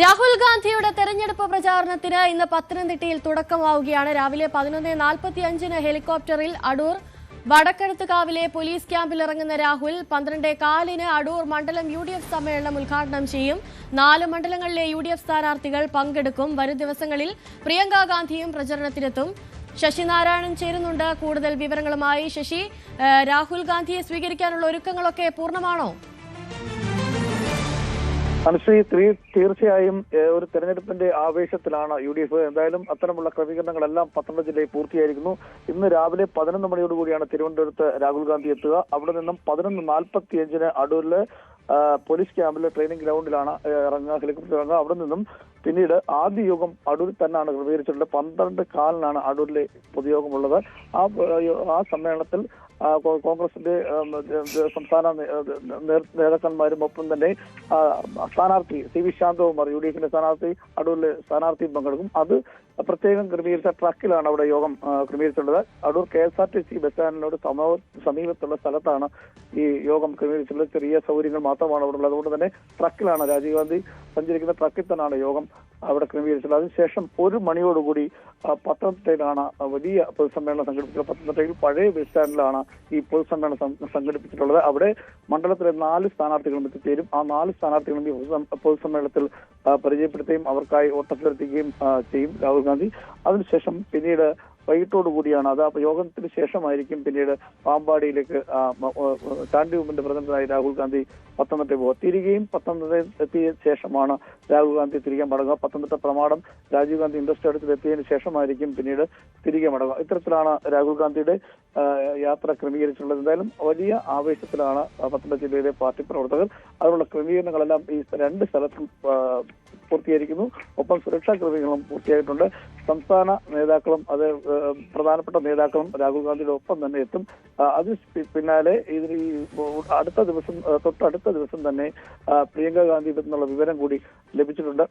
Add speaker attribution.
Speaker 1: രാഹുൽ ഗാന്ധിയുടെ തെരഞ്ഞെടുപ്പ് പ്രചാരണത്തിന് ഇന്ന് പത്തനംതിട്ടയിൽ തുടക്കമാവുകയാണ്. രാവിലെ 11:45 ഹെലികോപ്റ്ററിൽ അടൂർ വടക്കെഴുത്തുകാവിലെ പോലീസ് ക്യാമ്പിൽ ഇറങ്ങുന്ന രാഹുൽ 12:15 അടൂർ മണ്ഡലം UDF സമ്മേളനം ഉദ്ഘാടനം ചെയ്യും. 4 മണ്ഡലങ്ങളിലെ UDF സ്ഥാനാർത്ഥികൾ പങ്കെടുക്കും. വരും ദിവസങ്ങളിൽ പ്രിയങ്ക ഗാന്ധിയും പ്രചരണത്തിനെത്തും. ശശിനാരായണൻ ചേരുന്നുണ്ട് കൂടുതൽ വിവരങ്ങളുമായി. ശശി, രാഹുൽ ഗാന്ധിയെ സ്വീകരിക്കാനുള്ള ഒരുക്കങ്ങളൊക്കെ പൂർണ്ണമാണോ?
Speaker 2: അനുശ്രീ, തീർച്ചയായും ഒരു തെരഞ്ഞെടുപ്പിന്റെ ആവേശത്തിലാണ് UDF. എന്തായാലും അത്തരമുള്ള ക്രമീകരണങ്ങളെല്ലാം പത്തനംതിട്ട ജില്ലയിൽ പൂർത്തിയായിരിക്കുന്നു. ഇന്ന് രാവിലെ 11 മണിയോടുകൂടിയാണ് തിരുവനന്തപുരത്ത് രാഹുൽ ഗാന്ധി എത്തുക. അവിടെ നിന്നും 11:45 അടൂരിലെ പോലീസ് ക്യാമ്പിലെ ട്രെയിനിങ് ഗ്രൗണ്ടിലാണ് ഹെലികോപ്റ്റർ ഇറങ്ങുക. അവിടെ നിന്നും പിന്നീട് ആദ്യ യോഗം അടൂരിൽ തന്നെയാണ് ക്രമീകരിച്ചിട്ടുള്ളത്. 12:15 അടൂരിലെ പൊതുയോഗമുള്ളത്. ആ സമ്മേളനത്തിൽ കോൺഗ്രസിന്റെ സംസ്ഥാന നേതാക്കന്മാരും ഒപ്പം തന്നെ സ്ഥാനാർത്ഥി CV ശാന്തകുമാർ UDFിന്റെ സ്ഥാനാർത്ഥി അടൂരിലെ സ്ഥാനാർത്ഥിയും പങ്കെടുക്കും. അത് പ്രത്യേകം ക്രമീകരിച്ച ട്രക്കിലാണ് അവിടെ യോഗം ക്രമീകരിച്ചിട്ടുള്ളത്. അടൂർ KSRTC ബസ് സ്റ്റാൻഡിനോട് സമീപത്തുള്ള സ്ഥലത്താണ് ഈ യോഗം ക്രമീകരിച്ചിട്ടുള്ളത്. ചെറിയ സൗകര്യങ്ങൾ മാത്രമാണ് അവിടെ ഉള്ളത്. അതുകൊണ്ട് തന്നെ ട്രക്കിലാണ്, രാജീവ് ഗാന്ധി സഞ്ചരിക്കുന്ന ട്രക്കിൽ തന്നെയാണ് യോഗം അവിടെ ക്രമീകരിച്ചത്. അതിനുശേഷം 1 മണിയോടുകൂടി പത്തനംതിട്ടയിലാണ് വലിയ പൊതുസമ്മേളനം സംഘടിപ്പിച്ചത്. പത്തനംതിട്ടയിൽ പഴയ ബസ് സ്റ്റാൻഡിലാണ് ഈ പൊതുസമ്മേളനം സംഘടിപ്പിച്ചിട്ടുള്ളത്. അവിടെ മണ്ഡലത്തിലെ 4 സ്ഥാനാർത്ഥികളും എത്തിച്ചേരും. ആ 4 സ്ഥാനാർത്ഥികളും ഈ പൊതുസമ്മേളനത്തിൽ പരിചയപ്പെടുത്തുകയും അവർക്കായി വോട്ടഭ്യർത്ഥിക്കുകയും ചെയ്യും രാഹുൽ ഗാന്ധി. അതിനുശേഷം പിന്നീട് വൈകിട്ടോടുകൂടിയാണ്, അത് യോഗത്തിന് ശേഷമായിരിക്കും പിന്നീട് പാമ്പാടിയിലേക്ക് ചാണ്ടിയുമ്മന്റെ പ്രസിഡന്റായി രാഹുൽ ഗാന്ധി പത്തനംതിട്ട പോകുക. തിരികെയും പത്തനംതിട്ടയിൽ എത്തിയ ശേഷമാണ് രാഹുൽ ഗാന്ധി തിരികെ മടങ്ങുക. പത്തനംതിട്ട പ്രമാടം രാജീവ് ഗാന്ധി ഇൻഡോർ സ്റ്റേഡിയത്തിൽ എത്തിയതിനു ശേഷമായിരിക്കും പിന്നീട് തിരികെ മടങ്ങുക. ഇത്തരത്തിലാണ് രാഹുൽ ഗാന്ധിയുടെ യാത്ര ക്രമീകരിച്ചിട്ടുള്ളത്. എന്തായാലും വലിയ ആവേശത്തിലാണ് പത്തനംതിട്ട ജില്ലയിലെ പാർട്ടി പ്രവർത്തകർ. അതിനുള്ള ക്രമീകരണങ്ങളെല്ലാം ഈ 2 സ്ഥലത്തും പൂർത്തീകരിക്കുന്നു. ഒപ്പം സുരക്ഷാ ക്രമീകരണം പൂർത്തിയായിട്ടുണ്ട്. സംസ്ഥാന നേതാക്കളും അത് പ്രധാനപ്പെട്ട നേതാക്കളും രാഹുൽ ഗാന്ധിയുടെ ഒപ്പം തന്നെ എത്തും. അത് പിന്നാലെ ഇതിൽ തൊട്ടടുത്ത ദിവസം തന്നെ പ്രിയങ്ക ഗാന്ധി എന്നുള്ള വിവരം കൂടി ലഭിച്ചിട്ടുണ്ട്.